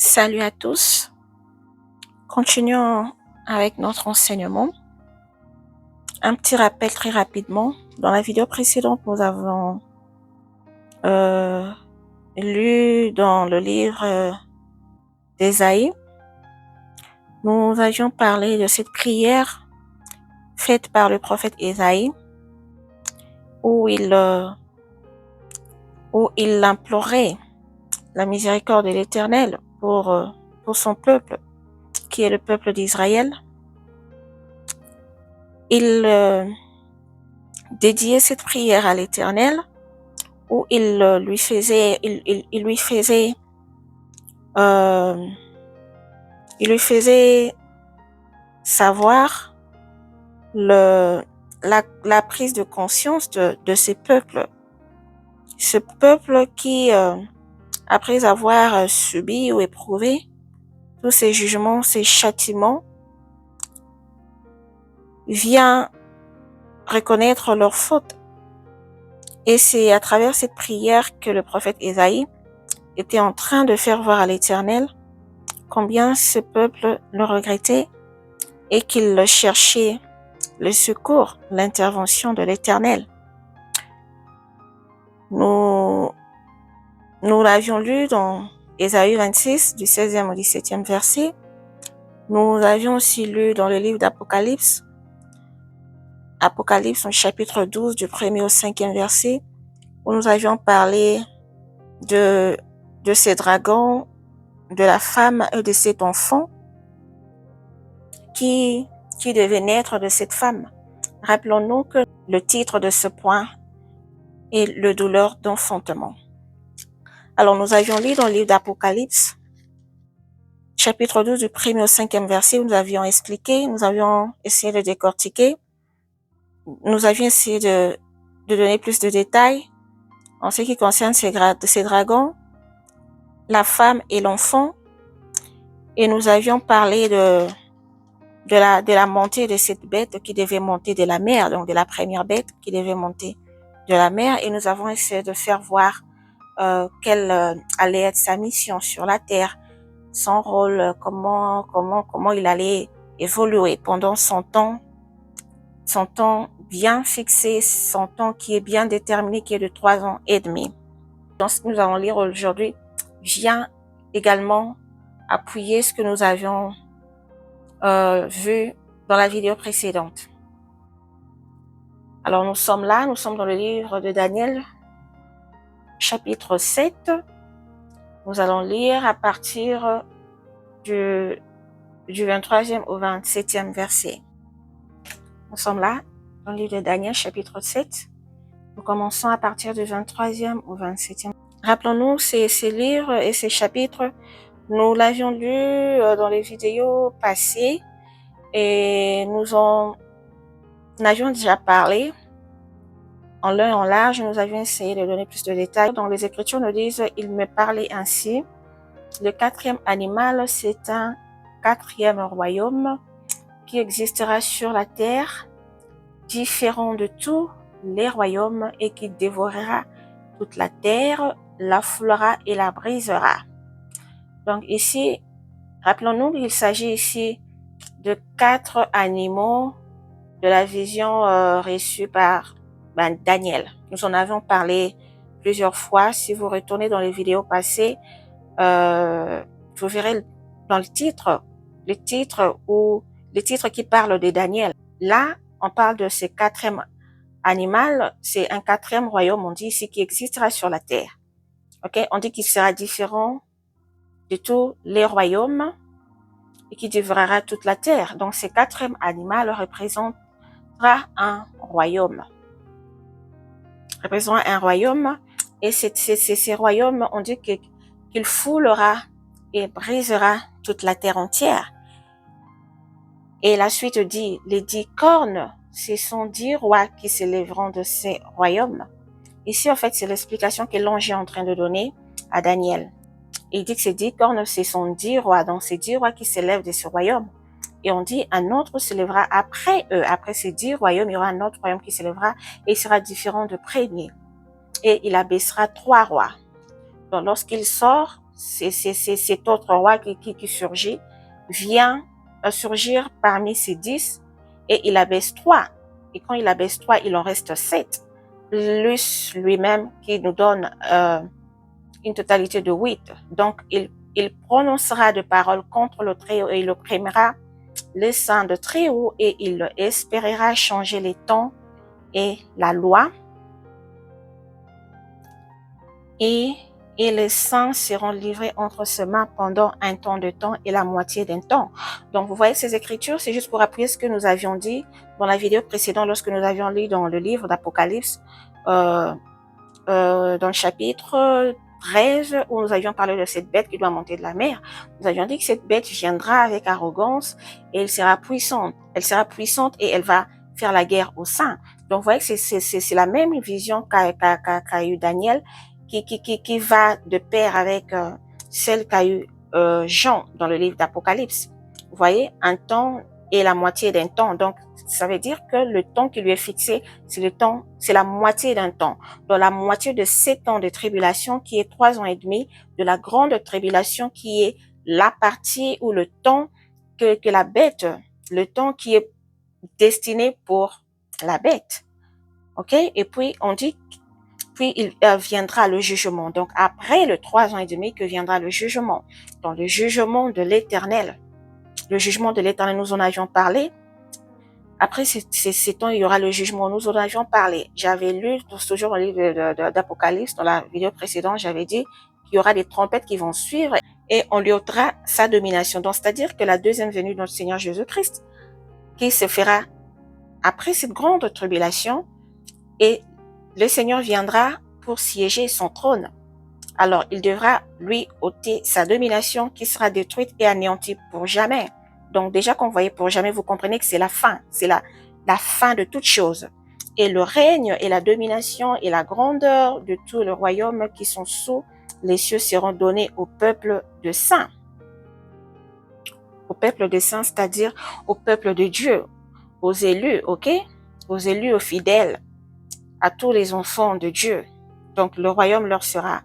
Salut à tous. Continuons avec notre enseignement. Un petit rappel très rapidement. Dans la vidéo précédente, nous avons lu dans le livre d'Ésaïe. Nous avions parlé de cette prière faite par le prophète Ésaïe où il implorait la miséricorde de l'Éternel pour son peuple, qui est le peuple d'Israël. Il dédiait cette prière à l'Éternel où il lui faisait savoir la prise de conscience de ce peuple qui, après avoir subi ou éprouvé tous ces jugements, ces châtiments, vient reconnaître leurs fautes. Et c'est à travers cette prière que le prophète Ésaïe était en train de faire voir à l'Éternel combien ce peuple le regrettait et qu'il cherchait le secours, l'intervention de l'Éternel. Nous l'avions lu dans Ésaïe 26, du 16e au 17e verset. Nous avions aussi lu dans le livre d'Apocalypse, au chapitre 12, du 1er au 5e verset, où nous avions parlé de ces dragons, de la femme et de cet enfant qui devait naître de cette femme. Rappelons-nous que le titre de ce point est le douleur d'enfantement. Alors, nous avions lu dans le livre d'Apocalypse, chapitre 12, du 1er au 5e verset, où nous avions expliqué, nous avions essayé de décortiquer, nous avions essayé de donner plus de détails en ce qui concerne ces dragons, la femme et l'enfant, et nous avions parlé de la montée de cette bête qui devait monter de la mer, donc de la première bête qui devait monter de la mer, et nous avons essayé de faire voir quelle allait être sa mission sur la terre, son rôle, comment il allait évoluer pendant son temps bien fixé, son temps qui est bien déterminé, qui est de 3 ans et demi. Donc, ce que nous allons lire aujourd'hui vient également appuyer ce que nous avions vu dans la vidéo précédente. Alors, nous sommes dans le livre de Daniel, chapitre 7. Nous allons lire à partir du 23e au 27e verset. Nous sommes là, dans le livre de Daniel, chapitre 7. Nous commençons à partir du 23e au 27e. Rappelons-nous, ces livres et ces chapitres, nous l'avions lu dans les vidéos passées et nous avions déjà parlé en long et en large. Nous avions essayé de donner plus de détails. Donc, les Écritures nous disent « Il me parlait ainsi. Le 4e animal, c'est un 4e royaume qui existera sur la terre, différent de tous les royaumes et qui dévorera toute la terre, la foulera et la brisera. » Donc ici, rappelons-nous qu'il s'agit ici de 4 animaux de la vision reçue par Daniel. Nous en avons parlé plusieurs fois. Si vous retournez dans les vidéos passées, vous verrez dans le titre qui parle de Daniel. Là, on parle de ce 4e animal, c'est un 4e royaume, on dit ici, qui existera sur la terre. Ok, on dit qu'il sera différent de tous les royaumes et qui dévorera toute la terre. Donc, ce 4e animal représentera un royaume. Et ces royaumes, on dit qu'il foulera et brisera toute la terre entière. Et la suite dit, les 10 cornes, ce sont 10 rois qui s'élèveront de ces royaumes. Ici, en fait, c'est l'explication que l'ange est en train de donner à Daniel. Il dit que ces 10 cornes, ce sont 10 rois. Donc, ces 10 rois qui s'élèvent de ce royaume. Et on dit, un autre s'élèvera après eux. Après ces 10 royaumes, il y aura un autre royaume qui s'élèvera et il sera différent du premier. Et il abaissera 3 rois. Donc, lorsqu'il sort, cet autre roi qui surgit, vient surgir parmi ces 10 et il abaisse 3. Et quand il abaisse 3, il en reste 7. Lui-même qui nous donne une totalité de 8. Donc, il prononcera de paroles contre le Très-Haut et il opprimera les saints de Très-Haut et il espérera changer les temps et la loi. Et les saints seront livrés entre ses mains pendant un temps de temps et la moitié d'un temps. Donc, vous voyez ces écritures, c'est juste pour appuyer ce que nous avions dit dans la vidéo précédente lorsque nous avions lu dans le livre d'Apocalypse, dans le chapitre 13, où nous avions parlé de cette bête qui doit monter de la mer. Nous avions dit que cette bête viendra avec arrogance et elle sera puissante. Elle sera puissante et elle va faire la guerre aux saints. Donc, vous voyez que c'est la même vision qu'a eu Daniel, qui va de pair avec celle qu'a eu Jean dans le livre d'Apocalypse. Vous voyez, un temps et la moitié d'un temps. Donc, ça veut dire que le temps qui lui est fixé, c'est la moitié d'un temps. Dans la moitié de 7 ans de tribulation, qui est 3 ans et demi, de la grande tribulation, qui est la partie ou le temps que la bête, le temps qui est destiné pour la bête. OK? Et puis, on dit, puis il viendra le jugement. Donc, après le 3 ans et demi que viendra le jugement. Dans le jugement de l'Éternel. Le jugement de l'Éternel, nous en avions parlé. Après ces temps, il y aura le jugement. Nous en avions parlé. J'avais lu, toujours dans le livre d'Apocalypse, dans la vidéo précédente, j'avais dit qu'il y aura des trompettes qui vont suivre et on lui ôtera sa domination. Donc, c'est-à-dire que la deuxième venue de notre Seigneur Jésus-Christ, qui se fera après cette grande tribulation, et le Seigneur viendra pour siéger son trône. Alors, il devra lui ôter sa domination qui sera détruite et anéantie pour jamais. Donc, déjà qu'on voyait pour jamais, vous comprenez que c'est la fin. C'est la fin de toute chose. Et le règne et la domination et la grandeur de tout le royaume qui sont sous les cieux seront donnés au peuple de saints. Au peuple de saints, c'est-à-dire au peuple de Dieu, aux élus, ok? Aux élus, aux fidèles, à tous les enfants de Dieu. Donc, le royaume leur sera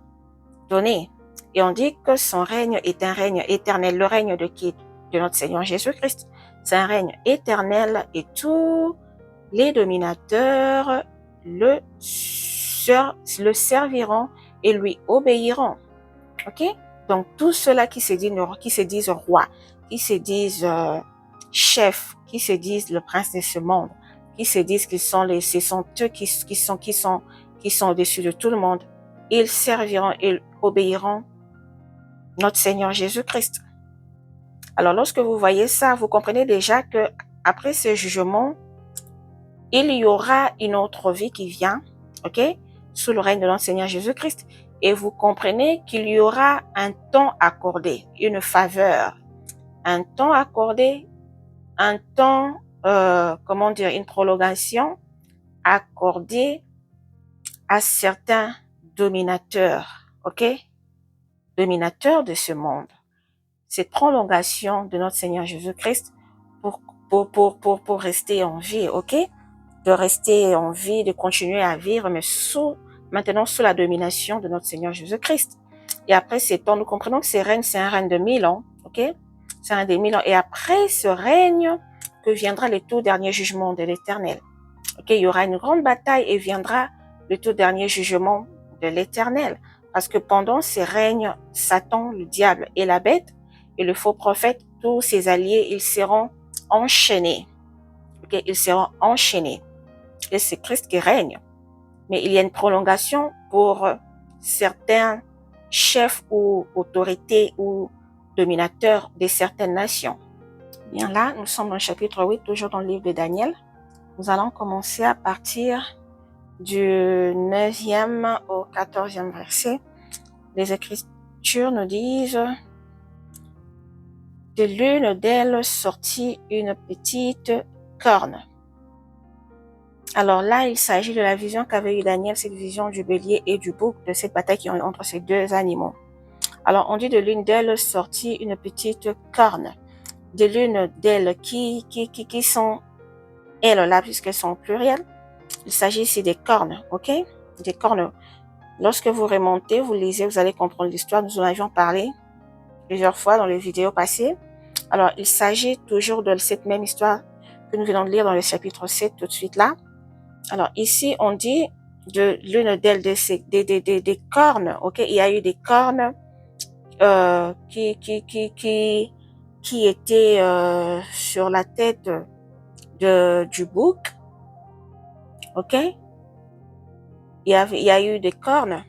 donné. Et on dit que son règne est un règne éternel. Le règne de qui? De notre Seigneur Jésus-Christ. C'est un règne éternel et tous les dominateurs le serviront et lui obéiront. Ok? Donc, tous ceux-là qui se disent rois, qui se disent chefs, qui se disent le prince de ce monde, qui se disent qu'ils sont ce sont eux qui sont au-dessus de tout le monde, ils serviront et obéiront notre Seigneur Jésus-Christ. Alors, lorsque vous voyez ça, vous comprenez déjà que après ce jugement, il y aura une autre vie qui vient, ok, sous le règne de notre Seigneur Jésus-Christ. Et vous comprenez qu'il y aura un temps accordé, une faveur, un temps accordé, un temps, une prolongation accordée à certains dominateurs, ok, dominateurs de ce monde. Cette prolongation de notre Seigneur Jésus-Christ pour rester en vie, ok? De rester en vie, de continuer à vivre, mais maintenant sous la domination de notre Seigneur Jésus-Christ. Et après ces temps, nous comprenons que c'est un règne de 1000 ans, ok? C'est un règne de 1000 ans. Et après ce règne, que viendra le tout dernier jugement de l'Éternel. Ok? Il y aura une grande bataille et viendra le tout dernier jugement de l'Éternel. Parce que pendant ces règnes, Satan, le diable et la bête, et le faux prophète, tous ses alliés, ils seront enchaînés. Okay? Ils seront enchaînés. Et c'est Christ qui règne. Mais il y a une prolongation pour certains chefs ou autorités ou dominateurs de certaines nations. Bien là, nous sommes dans le chapitre 8, toujours dans le livre de Daniel. Nous allons commencer à partir du 9e au 14e verset. Les Écritures nous disent: de l'une d'elles sortit une petite corne. Alors là, il s'agit de la vision qu'avait eu Daniel, cette vision du bélier et du bouc, de cette bataille qui est entre ces deux animaux. Alors on dit de l'une d'elles sortit une petite corne. De l'une d'elles qui sont elles là, puisqu'elles sont plurielles. Il s'agit ici des cornes, ok? Des cornes Lorsque vous remontez, vous lisez, vous allez comprendre l'histoire. Nous en avions parlé plusieurs fois dans les vidéos passées. Alors, il s'agit toujours de cette même histoire que nous venons de lire dans le chapitre 7 tout de suite là. Alors, ici, on dit de l'une d'elles des cornes, ok? Il y a eu des cornes qui étaient sur la tête du bouc, ok? Il y a eu des cornes.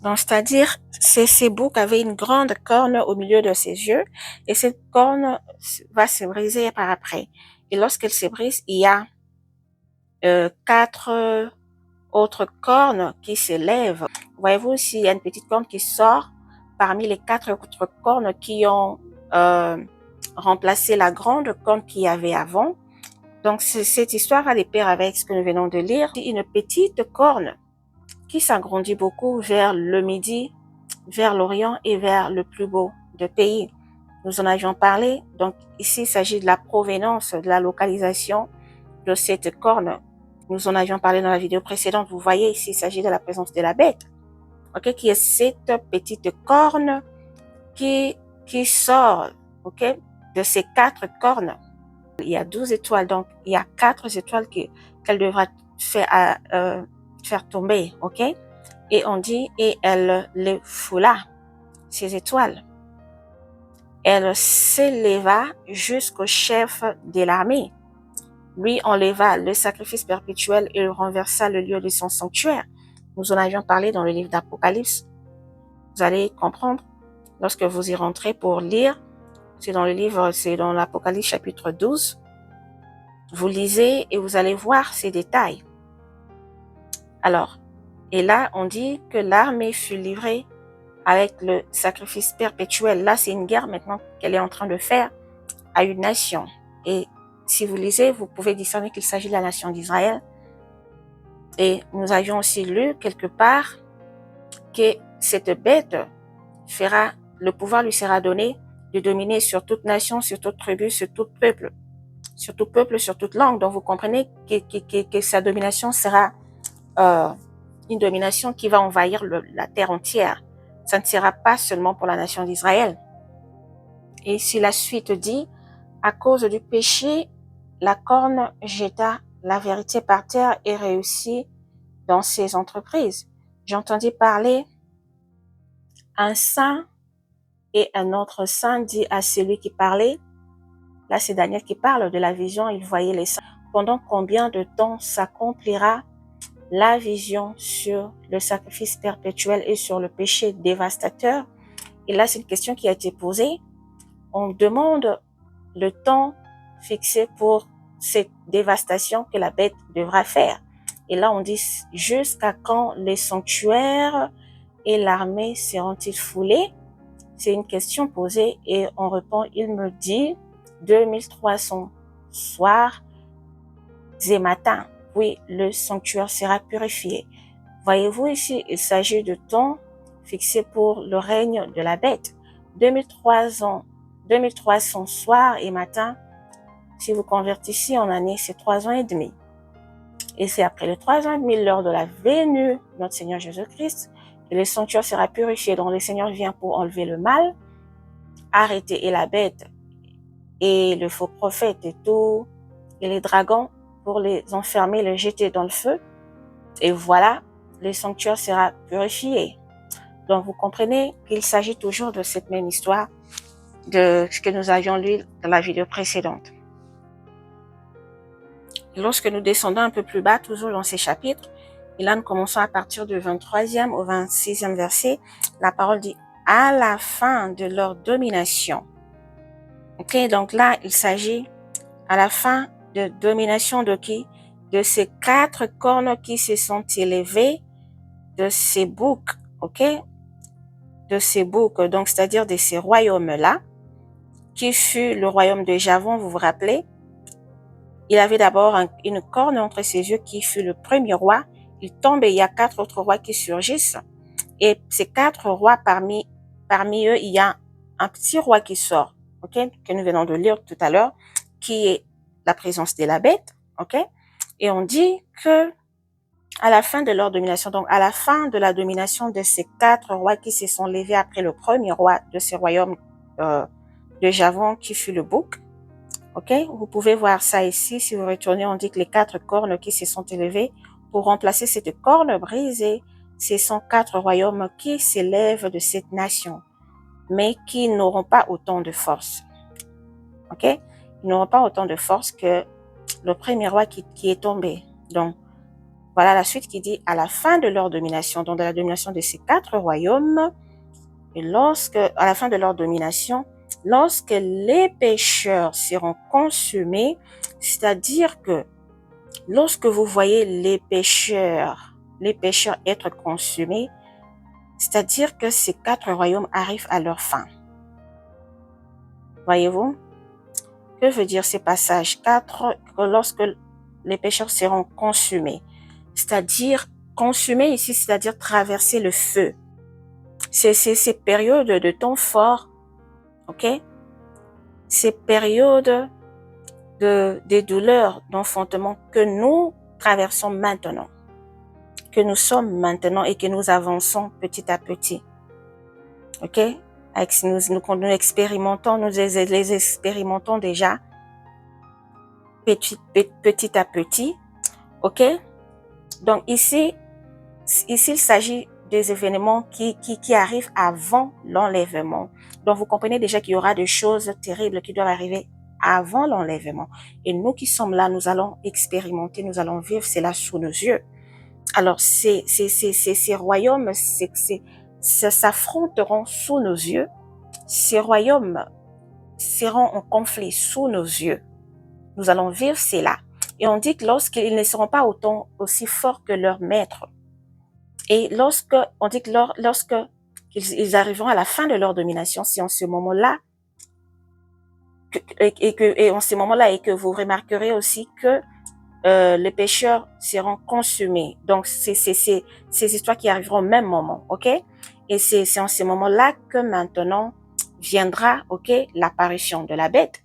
Donc, c'est-à-dire, ces boucs avaient une grande corne au milieu de ses yeux et cette corne va se briser par après. Et lorsqu'elle se brise, il y a 4 autres cornes qui s'élèvent. Voyez-vous, s'il y a une petite corne qui sort parmi les 4 autres cornes qui ont remplacé la grande corne qu'il y avait avant. Donc, cette histoire a des pair avec ce que nous venons de lire. Une petite corne qui s'agrandit beaucoup vers le midi, vers l'Orient et vers le plus beau des pays. Nous en avions parlé. Donc, ici, il s'agit de la provenance, de la localisation de cette corne. Nous en avions parlé dans la vidéo précédente. Vous voyez ici, il s'agit de la présence de la bête. Ok, qui est cette petite corne qui sort, ok, de ces 4 cornes. Il y a 12 étoiles, donc il y a 4 étoiles qu'elle devra faire tomber, ok? Et on dit, et elle les foula, ces étoiles. Elle s'éleva jusqu'au chef de l'armée. Lui enleva le sacrifice perpétuel et renversa le lieu de son sanctuaire. Nous en avions parlé dans le livre d'Apocalypse. Vous allez comprendre lorsque vous y rentrez pour lire. C'est dans le livre, c'est dans l'Apocalypse chapitre 12. Vous lisez et vous allez voir ces détails. Alors, et là, on dit que l'armée fut livrée avec le sacrifice perpétuel. Là, c'est une guerre maintenant qu'elle est en train de faire à une nation. Et si vous lisez, vous pouvez discerner qu'il s'agit de la nation d'Israël. Et nous avions aussi lu quelque part que cette bête fera, le pouvoir lui sera donné de dominer sur toute nation, sur toute tribu, sur tout peuple, sur toute langue. Donc vous comprenez que sa domination sera une domination qui va envahir la terre entière. Ça ne sera pas seulement pour la nation d'Israël. Et si la suite dit, à cause du péché, la corne jeta la vérité par terre et réussit dans ses entreprises. J'entendis parler un saint et un autre saint dit à celui qui parlait, là c'est Daniel qui parle de la vision, il voyait les saints. Pendant combien de temps s'accomplira la vision sur le sacrifice perpétuel et sur le péché dévastateur? Et là c'est une question qui a été posée. On demande le temps fixé pour cette dévastation que la bête devra faire. Et là, on dit jusqu'à quand les sanctuaires et l'armée seront-ils foulés? C'est une question posée et on répond, il me dit 2300 soirs et matins. Oui, le sanctuaire sera purifié. Voyez-vous ici, il s'agit de temps fixé pour le règne de la bête. 2300 soirs et matins. Si vous convertissez en année, c'est 3 ans et demi. Et c'est après les 3 ans et demi, lors de la venue de notre Seigneur Jésus-Christ, que le sanctuaire sera purifié. Donc le Seigneur vient pour enlever le mal, arrêter et la bête et le faux prophète et tout, et les dragons pour les enfermer, les jeter dans le feu. Et voilà, le sanctuaire sera purifié. Donc vous comprenez qu'il s'agit toujours de cette même histoire de ce que nous avions lu dans la vidéo précédente. Lorsque nous descendons un peu plus bas, toujours dans ces chapitres, et là nous commençons à partir du 23e au 26e verset, la parole dit « à la fin de leur domination ». Ok, donc là, il s'agit à la fin de domination de qui? De ces 4 cornes qui se sont élevées de ces boucs, ok? De ces boucs, donc c'est-à-dire de ces royaumes-là, qui fut le royaume de Javon, vous vous rappelez? Il avait d'abord une corne entre ses yeux qui fut le premier roi. Il tombe et il y a 4 autres rois qui surgissent. Et ces 4 rois, parmi eux, il y a un petit roi qui sort, ok, que nous venons de lire tout à l'heure, qui est la présence de la bête, ok. Et on dit que à la fin de leur domination, donc à la fin de la domination de ces 4 rois qui se sont levés après le premier roi de ce royaume de Javon qui fut le bouc. Ok, vous pouvez voir ça ici. Si vous retournez, on dit que les 4 cornes qui se sont élevées pour remplacer cette corne brisée, ce sont 4 royaumes qui s'élèvent de cette nation, mais qui n'auront pas autant de force. Ok, ils n'auront pas autant de force que le premier roi qui est tombé. Donc, voilà la suite qui dit à la fin de leur domination, donc de la domination de ces 4 royaumes, et à la fin de leur domination, lorsque les pécheurs seront consumés, c'est-à-dire que lorsque vous voyez les pécheurs être consumés, c'est-à-dire que ces 4 royaumes arrivent à leur fin. Voyez-vous? Que veut dire ces passages 4, lorsque les pécheurs seront consumés? C'est-à-dire, consumés ici, c'est-à-dire traverser le feu. C'est ces périodes de temps fort, ok? Ces périodes des douleurs d'enfantement que nous traversons maintenant, que nous sommes maintenant et que nous avançons petit à petit, ok? Nous expérimentons, nous les expérimentons déjà petit à petit, ok? Donc ici, il s'agit des événements qui arrivent avant l'enlèvement. Donc, vous comprenez déjà qu'il y aura des choses terribles qui doivent arriver avant l'enlèvement. Et nous qui sommes là, nous allons expérimenter, nous allons vivre cela sous nos yeux. Alors, ces royaumes s'affronteront sous nos yeux. Ces royaumes seront en conflit sous nos yeux. Nous allons vivre cela. Et on dit que lorsqu'ils ne seront pas aussi forts que leur maître, et on dit que lorsque ils arriveront à la fin de leur domination, c'est en ce moment-là et que vous remarquerez aussi que les pécheurs seront consumés. Donc, c'est ces histoires qui arriveront au même moment, ok? Et c'est en ce moment-là que maintenant viendra, ok, l'apparition de la bête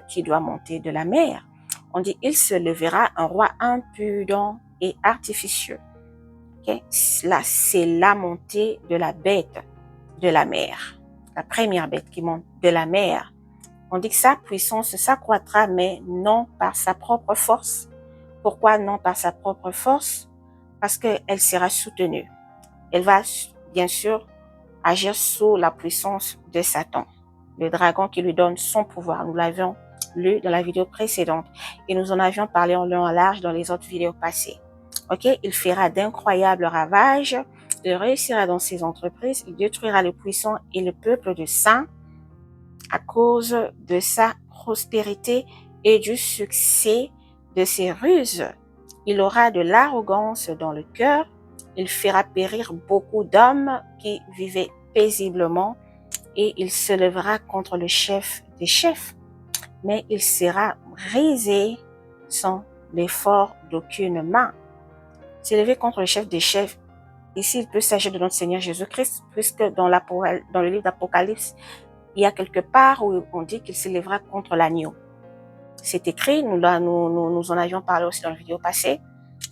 qui doit monter de la mer. On dit, il se levera un roi impudent et artificieux. Okay? Là, c'est la montée de la bête de la mer. La première bête qui monte de la mer. On dit que sa puissance s'accroîtra, mais non par sa propre force. Pourquoi non par sa propre force? Parce qu'elle sera soutenue. Elle va, bien sûr, agir sous la puissance de Satan, le dragon qui lui donne son pouvoir. Nous l'avions lu dans la vidéo précédente et nous en avions parlé en long et en large dans les autres vidéos passées. Ok, il fera d'incroyables ravages, il réussira dans ses entreprises, il détruira les puissants et le peuple de saints à cause de sa prospérité et du succès de ses ruses. Il aura de l'arrogance dans le cœur, il fera périr beaucoup d'hommes qui vivaient paisiblement et il se lèvera contre le chef des chefs, mais il sera brisé sans l'effort d'aucune main. S'élever contre le chef des chefs, ici il peut s'agir de notre Seigneur Jésus-Christ, puisque dans le livre d'Apocalypse, il y a quelque part où on dit qu'il s'élèvera contre l'agneau. C'est écrit, nous en avions parlé aussi dans la vidéo passée,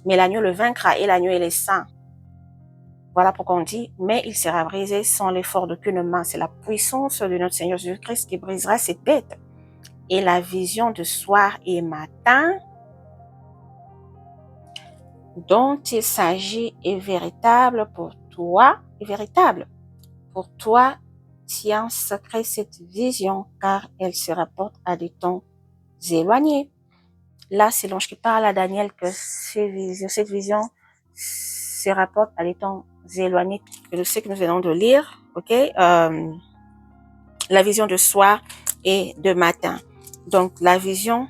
mais l'agneau le vaincra et l'agneau est saint. Voilà pourquoi on dit, mais il sera brisé sans l'effort d'aucune main. C'est la puissance de notre Seigneur Jésus-Christ qui brisera cette bête. Et la vision de soir et matin dont il s'agit est véritable pour toi, Pour toi, tiens secret cette vision, car elle se rapporte à des temps éloignés. Là, c'est l'ange qui parle à Daniel que cette vision se rapporte à des temps éloignés. Je sais que nous venons de lire, ok, la vision de soir et de matin. Donc, la vision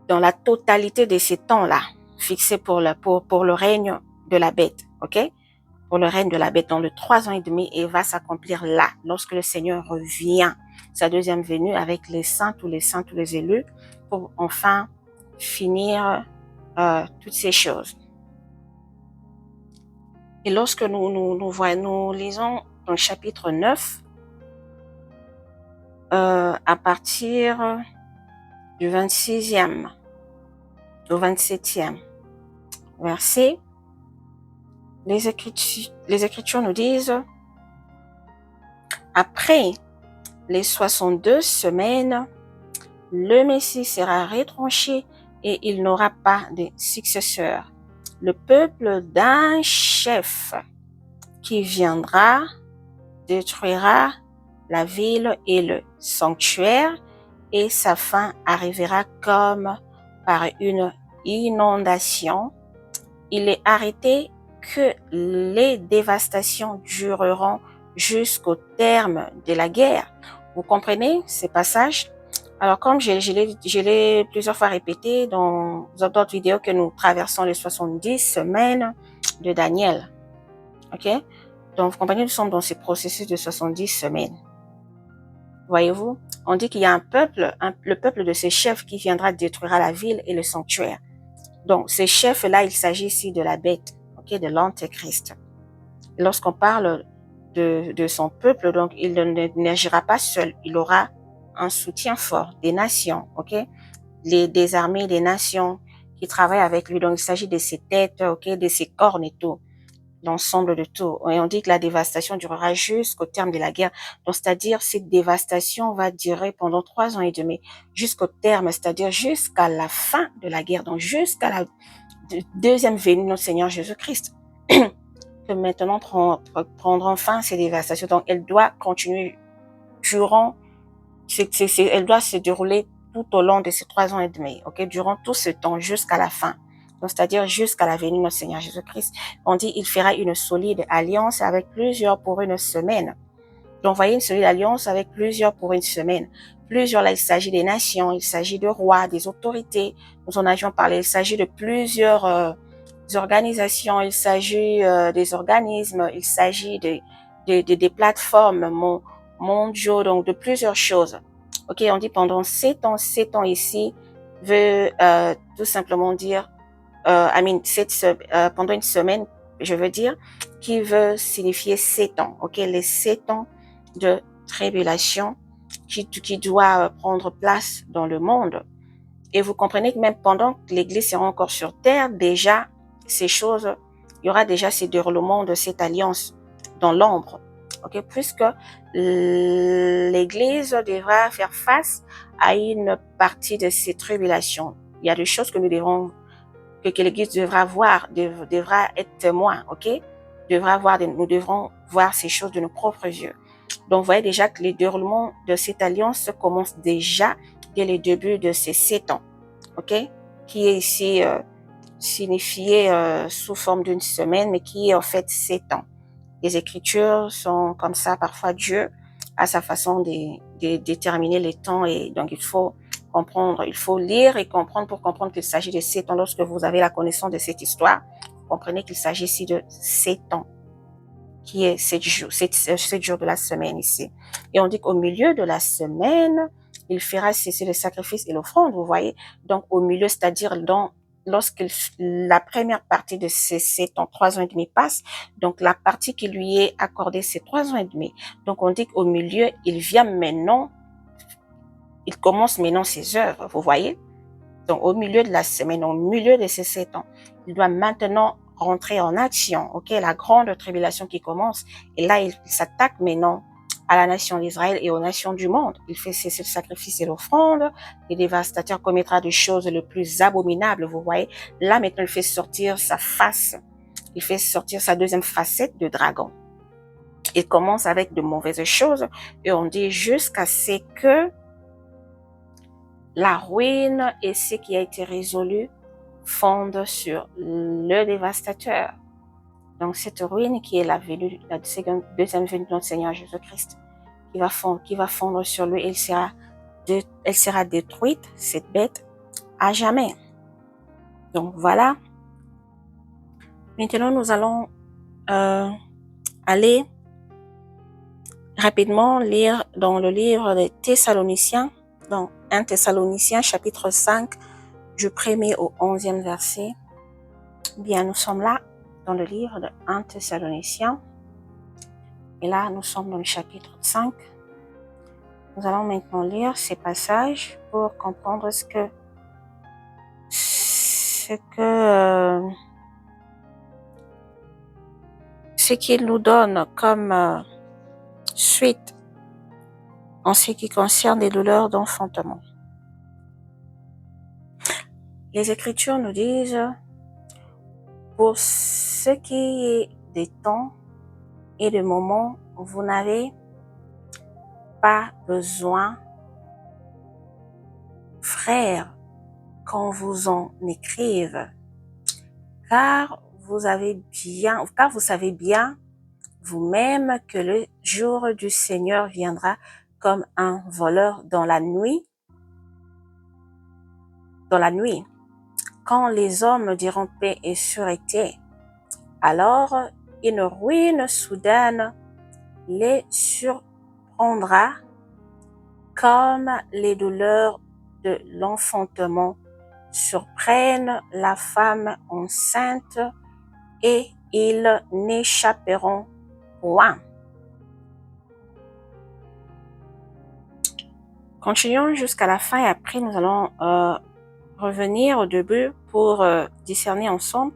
dans la totalité de ces temps-là, fixés pour le règne de la bête, ok? Pour le règne de la bête dans le 3 ans et demi, et va s'accomplir là, lorsque le Seigneur revient, sa deuxième venue avec les saints, tous les élus, pour enfin finir toutes ces choses. Et lorsque nous lisons dans le chapitre 9, à partir du 26e au 27e verset, Les Écritures nous disent, après les 62 semaines, le Messie sera retranché et il n'aura pas de successeur. Le peuple d'un chef qui viendra détruira la ville et le sanctuaire, et sa fin arrivera comme par une inondation. Il est arrêté que les dévastations dureront jusqu'au terme de la guerre. Vous comprenez ces passages? Alors, comme je l'ai plusieurs fois répété dans d'autres vidéos, que nous traversons les 70 semaines de Daniel. OK? Donc, vous comprenez, nous sommes dans ce processus de 70 semaines. Voyez-vous? On dit qu'il y a un peuple, le peuple de ces chefs qui viendra détruire la ville et le sanctuaire. Donc, ces chefs-là, il s'agit ici de la bête, OK, de l'antéchrist. Lorsqu'on parle de son peuple, donc, il n'agira pas seul. Il aura un soutien fort des nations, OK? Des armées des nations qui travaillent avec lui. Donc, il s'agit de ses têtes, OK, de ses cornes et tout. L'ensemble de tout. Et on dit que la dévastation durera jusqu'au terme de la guerre. Donc, c'est-à-dire, cette dévastation va durer pendant 3 ans et demi, jusqu'au terme, c'est-à-dire jusqu'à la fin de la guerre, donc jusqu'à la deuxième venue de notre Seigneur Jésus-Christ. Que maintenant prendront fin ces dévastations. Donc, elle doit continuer durant, elle doit se dérouler tout au long de ces 3 ans et demi, ok, durant tout ce temps jusqu'à la fin. Donc, c'est-à-dire jusqu'à la venue de notre Seigneur Jésus-Christ. On dit, il fera une solide alliance avec plusieurs pour une semaine. Donc, voyez, une solide alliance avec plusieurs pour une semaine. Plusieurs, là, il s'agit des nations, il s'agit de rois, des autorités. Nous en avions parlé. Il s'agit de plusieurs organisations, il s'agit des organismes, il s'agit des plateformes mondiaux, donc de plusieurs choses. Ok, on dit pendant 7 ans ici veut tout simplement dire, pendant une semaine, je veux dire, qui veut signifier 7 ans, ok, les 7 ans de tribulation qui doit prendre place dans le monde. Et vous comprenez que même pendant que l'Église sera encore sur terre, déjà, ces choses, il y aura déjà ces déroulements de cette alliance dans l'ombre. Ok, puisque l'Église devra faire face à une partie de ces tribulations. Il y a des choses que nous devrons, que l'Église devra voir, devra être témoin, ok? Nous devrons voir ces choses de nos propres yeux. Donc, vous voyez déjà que les déroulements de cette alliance commencent déjà dès le début de ces 7 ans, ok? Qui est ici signifié sous forme d'une semaine, mais qui est en fait 7 ans. Les Écritures sont comme ça, parfois Dieu a sa façon de déterminer les temps, et donc il faut comprendre, il faut lire et comprendre pour comprendre qu'il s'agit de 7 ans. Lorsque vous avez la connaissance de cette histoire, vous comprenez qu'il s'agit ici de 7 ans, qui est 7 jours de la semaine ici. Et on dit qu'au milieu de la semaine, il fera cesser le sacrifice et l'offrande, vous voyez. Donc au milieu, c'est-à-dire lorsque la première partie de ces 7 ans, 3 ans et demi passe, donc la partie qui lui est accordée, c'est 3 ans et demi. Donc on dit qu'au milieu, il vient maintenant, il commence maintenant ses œuvres, vous voyez. Donc au milieu de la semaine, au milieu de ces 7 ans, il doit maintenant rentrer en action, ok, la grande tribulation qui commence. Et là, il s'attaque maintenant à la nation d'Israël et aux nations du monde. Il fait cesser le sacrifice et l'offrande. Le dévastateur commettra des choses les plus abominables, vous voyez. Là, maintenant, il fait sortir sa face. Il fait sortir sa deuxième facette de dragon. Il commence avec de mauvaises choses et on dit jusqu'à ce que la ruine et ce qui a été résolu fondent sur le dévastateur. Donc cette ruine qui est la deuxième venue de notre Seigneur Jésus-Christ, qui va fondre sur lui, elle sera détruite, cette bête, à jamais. Donc voilà. Maintenant, nous allons aller rapidement lire dans le livre des Thessaloniciens, donc 1 Thessaloniciens chapitre 5, du 1er au 11e verset. Bien, nous sommes là dans le livre de 1 Thessaloniciens. Et là, nous sommes dans le chapitre 5. Nous allons maintenant lire ces passages pour comprendre ce que, ce qu'il nous donne comme suite en ce qui concerne les douleurs d'enfantement. Les Écritures nous disent, pour ce qui est des temps et des moments, vous n'avez pas besoin, frères, qu'on vous en écrive, car vous savez bien vous-même que le jour du Seigneur viendra comme un voleur dans la nuit. Quand les hommes diront paix et sûreté, alors une ruine soudaine les surprendra comme les douleurs de l'enfantement surprennent la femme enceinte, et ils n'échapperont point. Continuons jusqu'à la fin et après nous allons revenir au début pour discerner ensemble.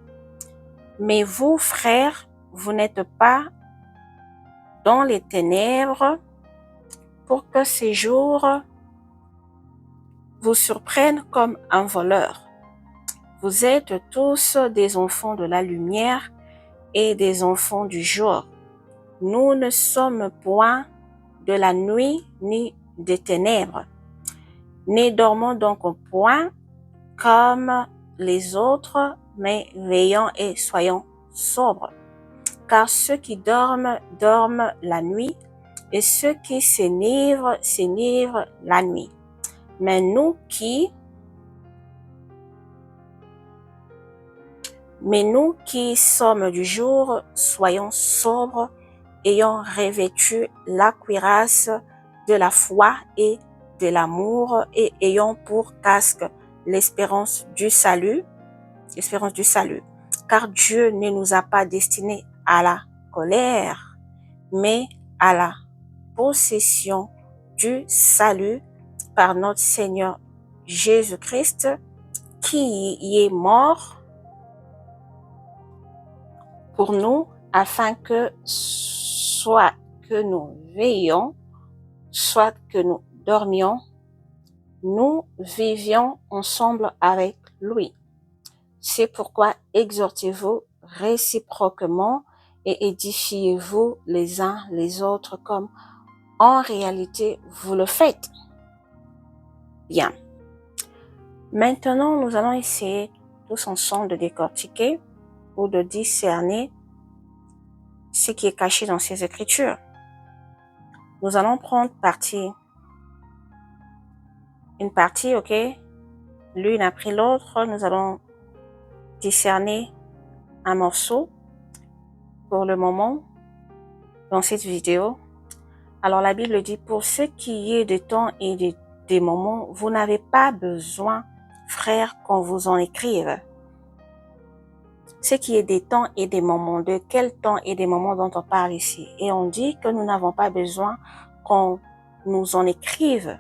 Mais vous, frères, vous n'êtes pas dans les ténèbres pour que ces jours vous surprennent comme un voleur. Vous êtes tous des enfants de la lumière et des enfants du jour. Nous ne sommes point de la nuit ni des ténèbres. Ne dormons donc point comme les autres, mais veillons et soyons sobres. Car ceux qui dorment, dorment la nuit, et ceux qui s'enivrent, s'enivrent la nuit. Mais nous qui sommes du jour, soyons sobres, ayant revêtu la cuirasse de la foi et de l'amour, et ayant pour casque l'espérance du salut. Car Dieu ne nous a pas destinés à la colère, mais à la possession du salut par notre Seigneur Jésus-Christ, qui y est mort pour nous, afin que soit que nous veillions, soit que nous dormions, nous vivions ensemble avec lui. C'est pourquoi exhortez-vous réciproquement et édifiez-vous les uns les autres comme en réalité vous le faites. Bien. Maintenant, nous allons essayer tous ensemble de décortiquer ou de discerner ce qui est caché dans ces Écritures. Nous allons prendre une partie, ok? L'une après l'autre, nous allons discerner un morceau pour le moment dans cette vidéo. Alors la Bible dit, pour ce qui est des temps et des moments, vous n'avez pas besoin, frères, qu'on vous en écrive. Ce qui est des temps et des moments, de quel temps et des moments dont on parle ici? Et on dit que nous n'avons pas besoin qu'on nous en écrive.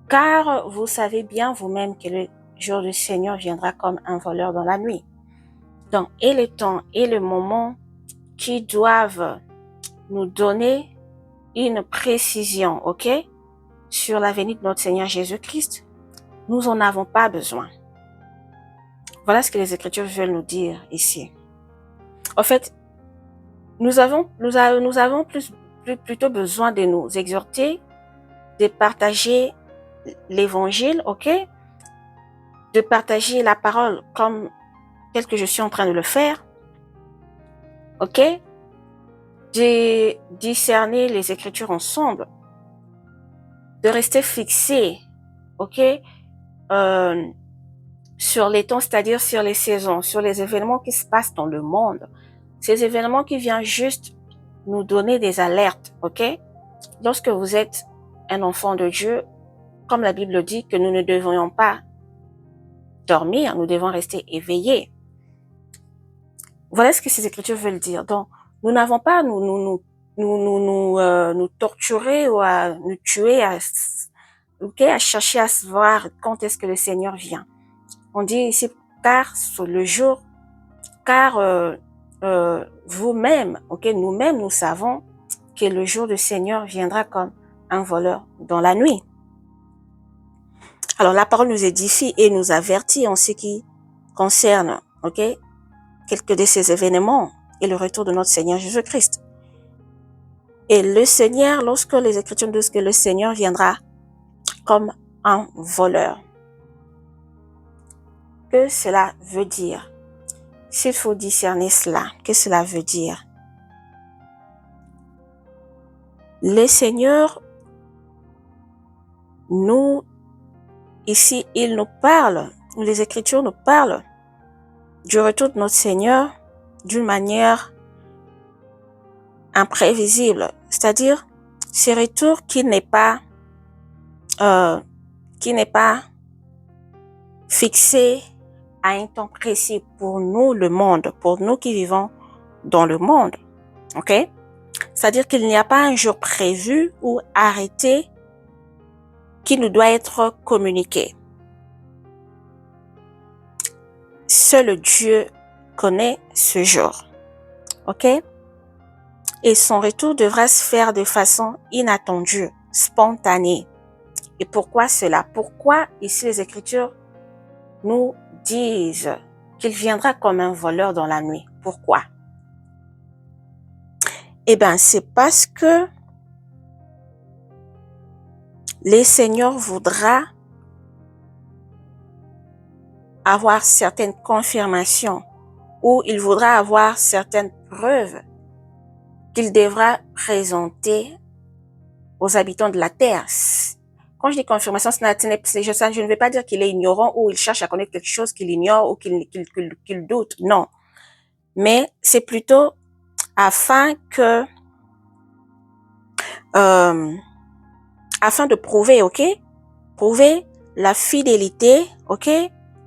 Car vous savez bien vous-même que le jour du Seigneur viendra comme un voleur dans la nuit. Donc, et le temps et le moment qui doivent nous donner une précision, ok, sur la venue de notre Seigneur Jésus-Christ, nous en avons pas besoin. Voilà ce que les Écritures veulent nous dire ici. En fait, nous avons plutôt besoin de nous exhorter, de partager l'évangile, ok, de partager la parole comme tel que je suis en train de le faire, ok, de discerner les Écritures ensemble, de rester fixé, ok, sur les temps, c'est-à-dire sur les saisons, sur les événements qui se passent dans le monde. Ces événements qui viennent juste nous donner des alertes, ok? Lorsque vous êtes un enfant de Dieu, comme la Bible dit que nous ne devrions pas dormir, nous devons rester éveillés. Voilà ce que ces Écritures veulent dire. Donc, nous n'avons pas à nous torturer ou à nous tuer, à chercher à savoir quand est-ce que le Seigneur vient. On dit ici, car vous-même, ok, nous-mêmes, nous savons que le jour du Seigneur viendra comme un voleur dans la nuit. Alors, la parole nous édifie et nous avertit en ce qui concerne, ok, quelques de ces événements et le retour de notre Seigneur Jésus-Christ. Et le Seigneur, lorsque les Écritures disent que le Seigneur viendra comme un voleur, que cela veut dire? S'il faut discerner cela, que cela veut dire? Le Seigneur, ici, il nous parle, les Écritures nous parlent du retour de notre Seigneur d'une manière imprévisible. C'est-à-dire, ce retour qui n'est pas fixé à un temps précis pour nous, le monde, pour nous qui vivons dans le monde. Ok? C'est-à-dire qu'il n'y a pas un jour prévu ou arrêté qui nous doit être communiqué. Seul Dieu connaît ce jour. Ok? Et son retour devra se faire de façon inattendue, spontanée. Et pourquoi cela? Pourquoi ici les Écritures nous disent qu'il viendra comme un voleur dans la nuit? Pourquoi? Eh bien, c'est parce que le Seigneur voudra avoir certaines confirmations ou il voudra avoir certaines preuves qu'il devra présenter aux habitants de la terre. Quand je dis confirmation, je ne veux pas dire qu'il est ignorant ou il cherche à connaître quelque chose qu'il ignore ou qu'il doute. Non. Mais c'est plutôt afin de prouver, ok? Prouver la fidélité, ok?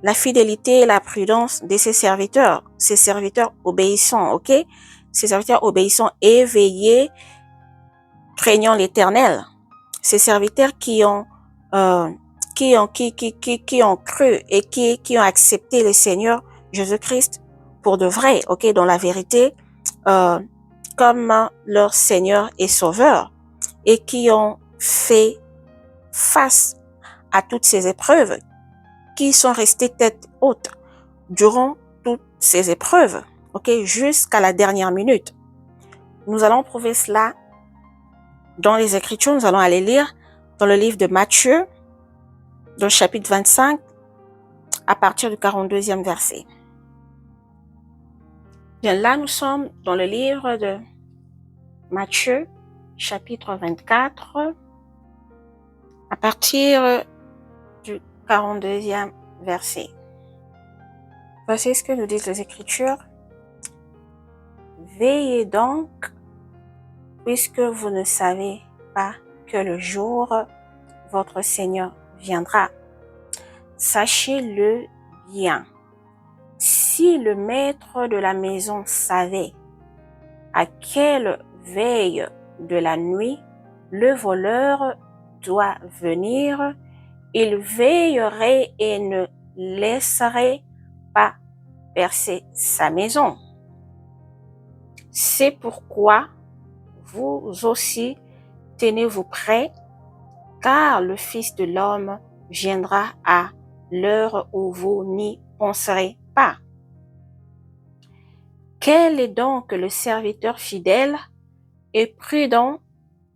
La fidélité et la prudence de ses serviteurs obéissants, ok? Ses serviteurs obéissants, éveillés, craignant l'Éternel. Ces serviteurs qui ont cru et qui ont accepté le Seigneur Jésus-Christ pour de vrai, ok, dans la vérité, comme leur Seigneur et Sauveur, et qui ont fait face à toutes ces épreuves, qui sont restés tête haute durant toutes ces épreuves, ok, jusqu'à la dernière minute. Nous allons prouver cela dans les Écritures. Nous allons aller lire dans le livre de Matthieu, dans le chapitre 25, à partir du 42e verset. Bien, là, nous sommes dans le livre de Matthieu, chapitre 24, à partir du 42e verset. Voici ce que nous disent les Écritures. Veillez donc, puisque vous ne savez pas que le jour votre Seigneur viendra. Sachez-le bien. Si le maître de la maison savait à quelle veille de la nuit le voleur doit venir, il veillerait et ne laisserait pas percer sa maison. C'est pourquoi vous aussi tenez-vous prêts, car le Fils de l'homme viendra à l'heure où vous n'y penserez pas. Quel est donc le serviteur fidèle et prudent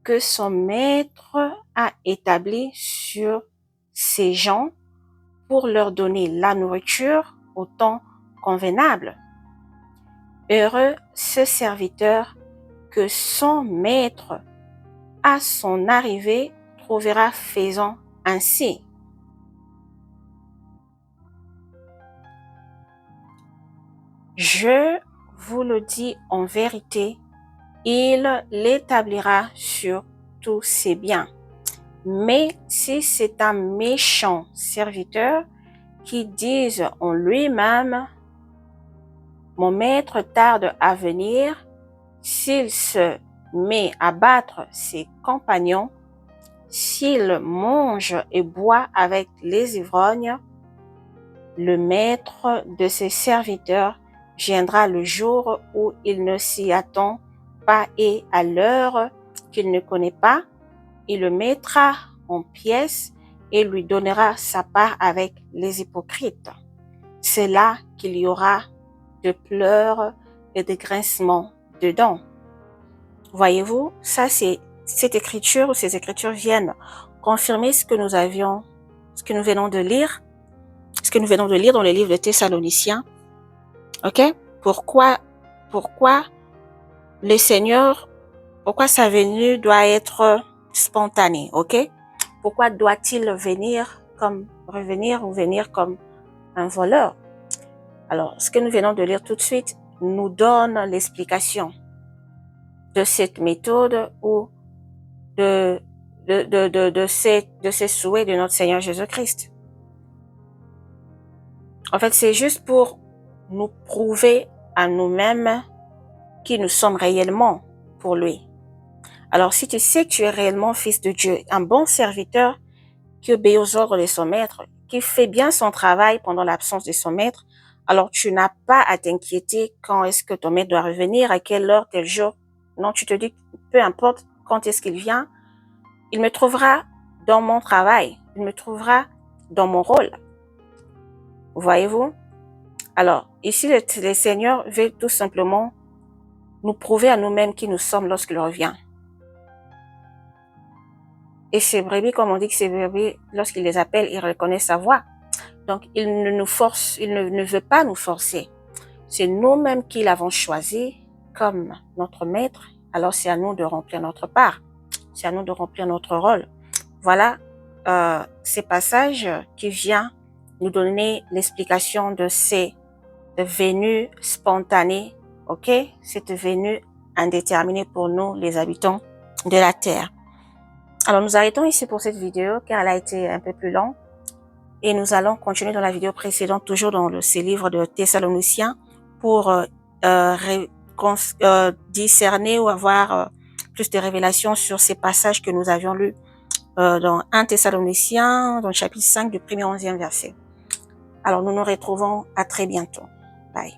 que son maître a établi sur ses gens pour leur donner la nourriture au temps convenable? Heureux ce serviteur que son maître, à son arrivée, trouvera faisant ainsi. Je vous le dis en vérité, il l'établira sur tous ses biens. Mais si c'est un méchant serviteur qui dise en lui-même, mon maître tarde à venir, s'il se met à battre ses compagnons, s'il mange et boit avec les ivrognes, le maître de ses serviteurs viendra le jour où il ne s'y attend pas et à l'heure qu'il ne connaît pas, il le mettra en pièces et lui donnera sa part avec les hypocrites. C'est là qu'il y aura de pleurs et de grincements de dents. Voyez-vous, ça c'est cette écriture ou ces écritures viennent confirmer ce que nous venons de lire, dans le livre de Thessaloniciens. Ok? Pourquoi le Seigneur, pourquoi sa venue doit être spontanée, ok? Pourquoi doit-il revenir comme un voleur? Alors, ce que nous venons de lire tout de suite nous donne l'explication de cette méthode ou de ces souhaits de notre Seigneur Jésus-Christ. En fait, c'est juste pour nous prouver à nous-mêmes qui nous sommes réellement pour lui. Alors, si tu sais que tu es réellement fils de Dieu, un bon serviteur qui obéit aux ordres de son maître, qui fait bien son travail pendant l'absence de son maître, alors tu n'as pas à t'inquiéter quand est-ce que ton maître doit revenir, à quelle heure, quel jour. Non, tu te dis, peu importe quand est-ce qu'il vient, il me trouvera dans mon travail, il me trouvera dans mon rôle. Voyez-vous? Alors, ici, le Seigneur veut tout simplement nous prouver à nous-mêmes qui nous sommes lorsqu'il revient. Et ces brebis, comme on dit que ces brebis, lorsqu'il les appelle, ils reconnaissent sa voix. Donc, il ne veut pas nous forcer. C'est nous-mêmes qui l'avons choisi comme notre maître. Alors, c'est à nous de remplir notre part. C'est à nous de remplir notre rôle. Voilà ces passages qui viennent nous donner l'explication de ces venues spontanées, ok? Cette venue indéterminée pour nous, les habitants de la terre. Alors, nous arrêtons ici pour cette vidéo car elle a été un peu plus longue. Et nous allons continuer dans la vidéo précédente, toujours dans ces livres de Thessaloniciens, pour discerner ou avoir plus de révélations sur ces passages que nous avions lus dans 1 Thessaloniciens, dans le chapitre 5 du 1er au 11e verset. Alors, nous nous retrouvons à très bientôt. Bye.